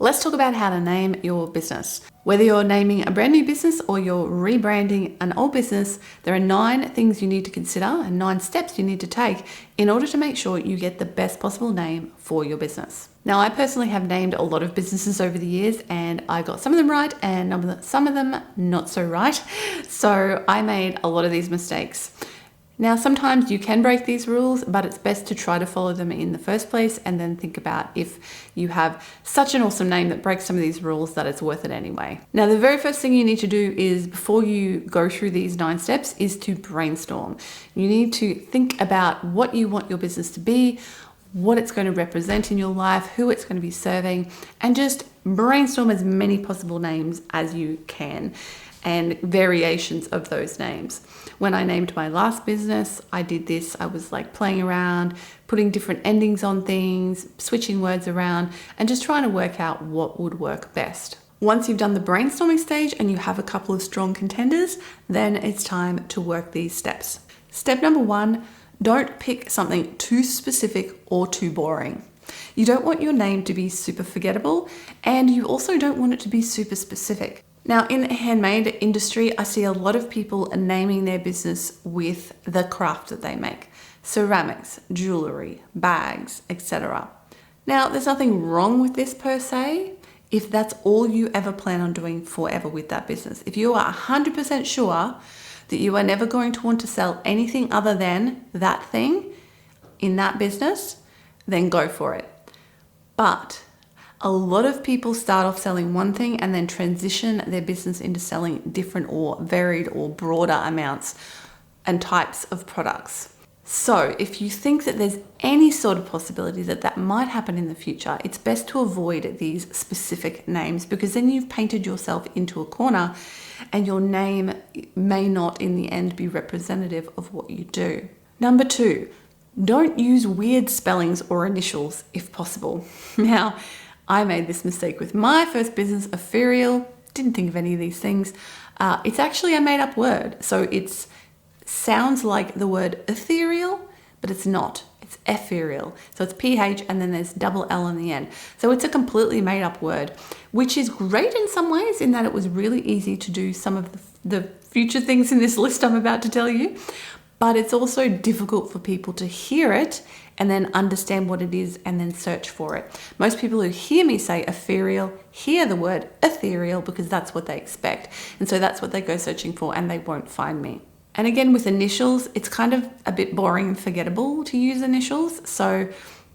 Let's talk about how to name your business. Whether you're naming a brand new business or you're rebranding an old business, there are 9 things you need to consider and 9 steps you need to take in order to make sure you get the best possible name for your business. Now, I personally have named a lot of businesses over the years and I got some of them right and some of them not so right. So I made a lot of these mistakes. Now, sometimes you can break these rules, but it's best to try to follow them in the first place and then think about if you have such an awesome name that breaks some of these rules that it's worth it anyway. Now, the very first thing you need to do is before you go through these 9 steps is to brainstorm. You need to think about what you want your business to be, what it's going to represent in your life, who it's going to be serving, and just brainstorm as many possible names as you can and variations of those names. When I named my last business, I did this. I was like playing around, putting different endings on things, switching words around, and just trying to work out what would work best. Once you've done the brainstorming stage and you have a couple of strong contenders, then it's time to work these steps. Step number 1, don't pick something too specific or too boring. You don't want your name to be super forgettable, and you also don't want it to be super specific. Now, in the handmade industry, I see a lot of people naming their business with the craft that they make. Ceramics, jewelry, bags, etc. Now, there's nothing wrong with this per se, if that's all you ever plan on doing forever with that business. If you are 100% sure that you are never going to want to sell anything other than that thing in that business, then go for it. But a lot of people start off selling one thing and then transition their business into selling different or varied or broader amounts and types of products. So if you think that there's any sort of possibility that that might happen in the future, it's best to avoid these specific names, because then you've painted yourself into a corner and your name may not in the end be representative of what you do. Number 2, don't use weird spellings or initials if possible. Now, I made this mistake with my first business, Ethereal. Didn't think of any of these things. It's actually a made-up word. So it sounds like the word ethereal, but it's not. It's ethereal. So it's PH and then there's double L on the end. So it's a completely made-up word, which is great in some ways in that it was really easy to do some of the future things in this list I'm about to tell you. But it's also difficult for people to hear it and then understand what it is and then search for it. Most people who hear me say ethereal hear the word ethereal because that's what they expect. And so that's what they go searching for and they won't find me. And again, with initials, it's kind of a bit boring and forgettable to use initials. So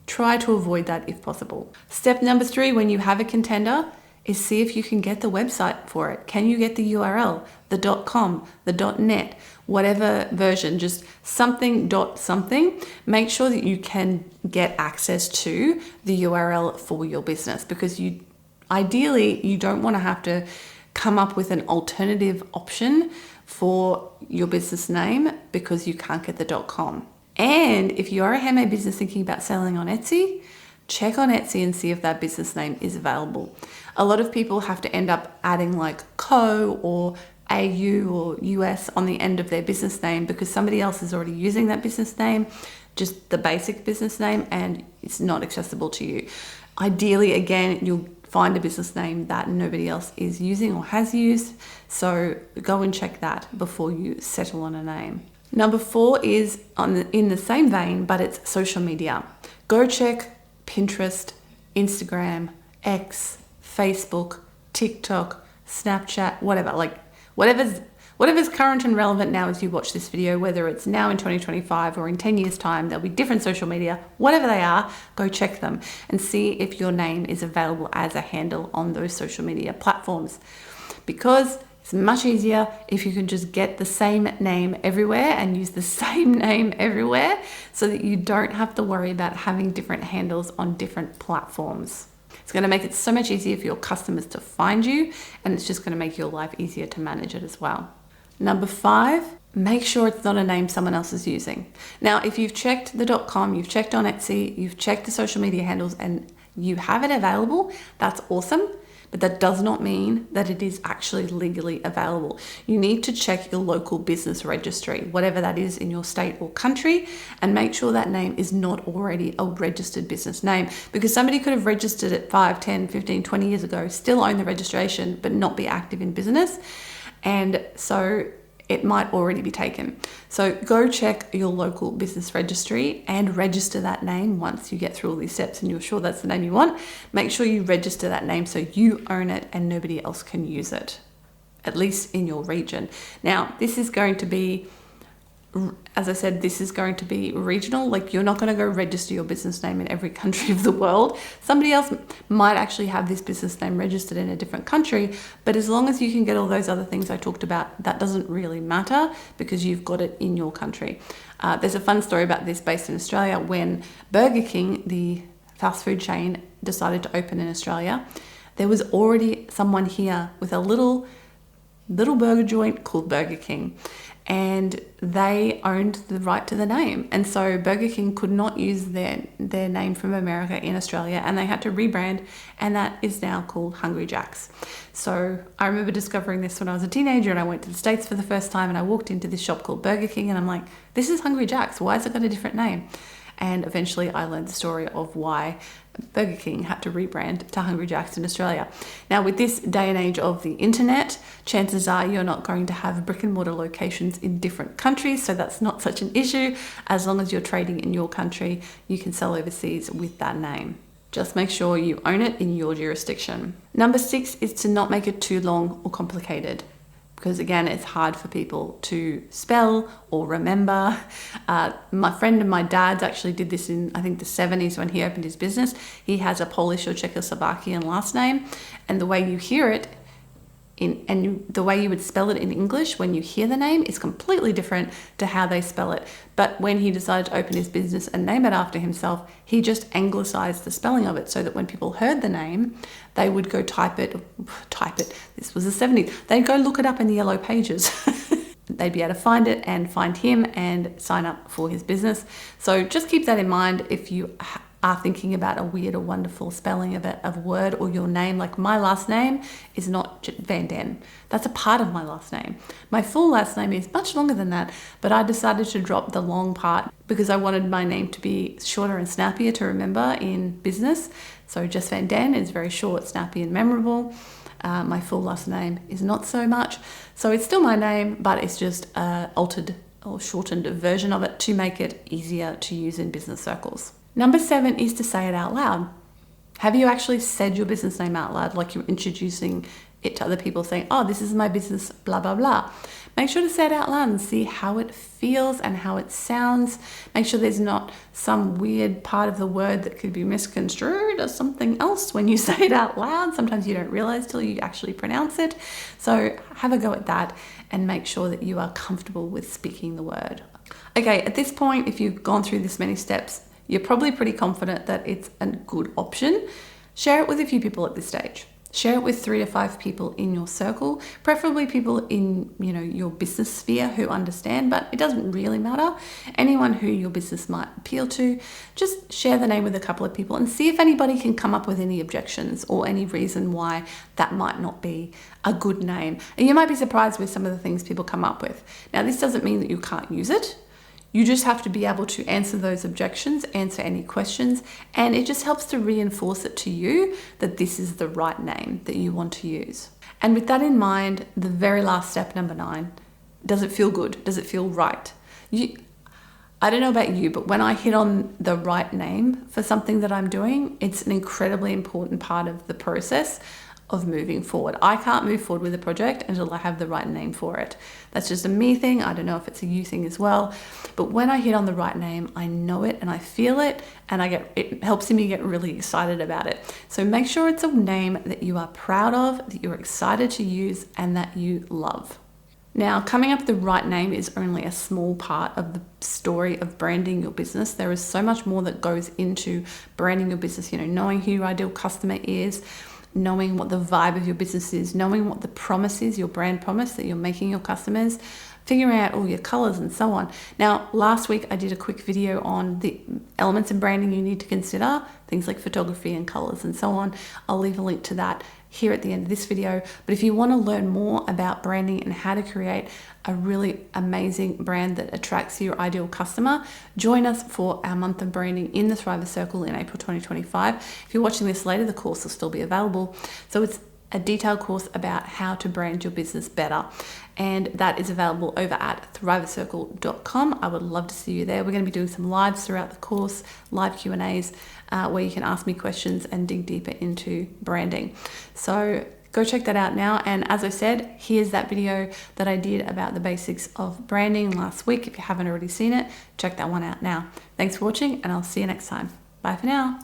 try to avoid that if possible. Step number 3, when you have a contender, is see if you can get the website for it. Can you get the URL, the .com, the .net, whatever version, just something .something. Make sure that you can get access to the URL for your business, because ideally you don't want to have to come up with an alternative option for your business name because you can't get the .com. And if you are a handmade business thinking about selling on Etsy, check on Etsy and see if that business name is available. A lot of people have to end up adding like co or AU or US on the end of their business name because somebody else is already using that business name, just the basic business name, and it's not accessible to you. Ideally, again, you'll find a business name that nobody else is using or has used. So go and check that before you settle on a name. Number 4 is in the same vein, but it's social media. Go check Pinterest, Instagram, X, Facebook, TikTok, Snapchat, whatever. Like whatever's current and relevant now as you watch this video, whether it's now in 2025 or in 10 years time, there'll be different social media, whatever they are, go check them and see if your name is available as a handle on those social media platforms. Because it's much easier if you can just get the same name everywhere and use the same name everywhere so that you don't have to worry about having different handles on different platforms. It's going to make it so much easier for your customers to find you, and it's just going to make your life easier to manage it as well. Number 5, make sure it's not a name someone else is using. Now, if you've checked the .com, you've checked on Etsy, you've checked the social media handles and you have it available, that's awesome. but that does not mean that it is actually legally available. You need to check your local business registry, whatever that is in your state or country, and make sure that name is not already a registered business name, because somebody could have registered it 5, 10, 15, 20 years ago, still own the registration, but not be active in business. And so it might already be taken. So go check your local business registry and register that name once you get through all these steps and you're sure that's the name you want. Make sure you register that name so you own it and nobody else can use it, at least in your region. Now, this is going to be, as I said, this is going to be regional. Like, you're not going to go register your business name in every country of the world. Somebody else might actually have this business name registered in a different country, but as long as you can get all those other things I talked about, that doesn't really matter because you've got it in your country. There's a fun story about this based in Australia. When Burger King, the fast food chain, decided to open in Australia, there was already someone here with a little burger joint called Burger King, and they owned the right to the name. And so Burger King could not use their name from America in Australia, and they had to rebrand, and that is now called Hungry Jack's. So I remember discovering this when I was a teenager and I went to the States for the first time, and I walked into this shop called Burger King and I'm like, this is Hungry Jack's, why has it got a different name? And eventually I learned the story of why Burger King had to rebrand to Hungry Jack's in Australia. Now, with this day and age of the internet, chances are you're not going to have brick and mortar locations in different countries, so that's not such an issue. As long as you're trading in your country, you can sell overseas with that name. Just make sure you own it in your jurisdiction. Number 6 is to not make it too long or complicated, because again, it's hard for people to spell or remember. My friend and my dad's actually did this in, I think, the 70s when he opened his business. He has a Polish or Czechoslovakian last name, and the way you hear it the way you would spell it in English when you hear the name is completely different to how they spell it. But when he decided to open his business and name it after himself, he just anglicized the spelling of it so that when people heard the name, they would go type it. This was the 70s. They'd go look it up in the yellow pages. They'd be able to find it and find him and sign up for his business. So just keep that in mind if you are thinking about a weird or wonderful spelling of a word or your name. Like, my last name is not Van Den. That's a part of my last name. My full last name is much longer than that, but I decided to drop the long part because I wanted my name to be shorter and snappier to remember in business. So Jess Van Den is very short, snappy and memorable. My full last name is not so much. So it's still my name, but it's just altered or shortened version of it to make it easier to use in business circles. Number 7 is to say it out loud. Have you actually said your business name out loud, like you're introducing it to other people, saying, oh, this is my business, blah, blah, blah. Make sure to say it out loud and see how it feels and how it sounds. Make sure there's not some weird part of the word that could be misconstrued as something else when you say it out loud. Sometimes you don't realize till you actually pronounce it. So have a go at that and make sure that you are comfortable with speaking the word. Okay, at this point, if you've gone through this many steps, you're probably pretty confident that it's a good option. Share it with a few people at this stage. Share it with 3 to 5 people in your circle, preferably people in, your business sphere who understand, but it doesn't really matter. Anyone who your business might appeal to, just share the name with a couple of people and see if anybody can come up with any objections or any reason why that might not be a good name. And you might be surprised with some of the things people come up with. Now, this doesn't mean that you can't use it. You just have to be able to answer those objections, answer any questions, and it just helps to reinforce it to you that this is the right name that you want to use. And with that in mind, the very last step, number 9, does it feel good? Does it feel right? I don't know about you, but when I hit on the right name for something that I'm doing, it's an incredibly important part of the process of moving forward. I can't move forward with a project until I have the right name for it. That's just a me thing. I don't know if it's a you thing as well. But when I hit on the right name, I know it and I feel it, and it helps me get really excited about it. So make sure it's a name that you are proud of, that you're excited to use, and that you love. Now, coming up with the right name is only a small part of the story of branding your business. There is so much more that goes into branding your business, knowing who your ideal customer is, knowing what the vibe of your business is, knowing what the promise is, your brand promise that you're making your customers, figuring out all your colors and so on. Now, last week I did a quick video on the elements in branding you need to consider, things like photography and colors and so on. I'll leave a link to that here at the end of this video. But if you want to learn more about branding and how to create a really amazing brand that attracts your ideal customer, join us for our month of branding in the Thriver Circle in April 2025. If you're watching this later, the course will still be available. So it's a detailed course about how to brand your business better, and that is available over at thrivercircle.com. I would love to see you there. We're going to be doing some lives throughout the course, live Q&As, where you can ask me questions and dig deeper into branding. So go check that out now. And as I said, here's that video that I did about the basics of branding last week. If you haven't already seen it, check that one out now. Thanks for watching, and I'll see you next time. Bye for now.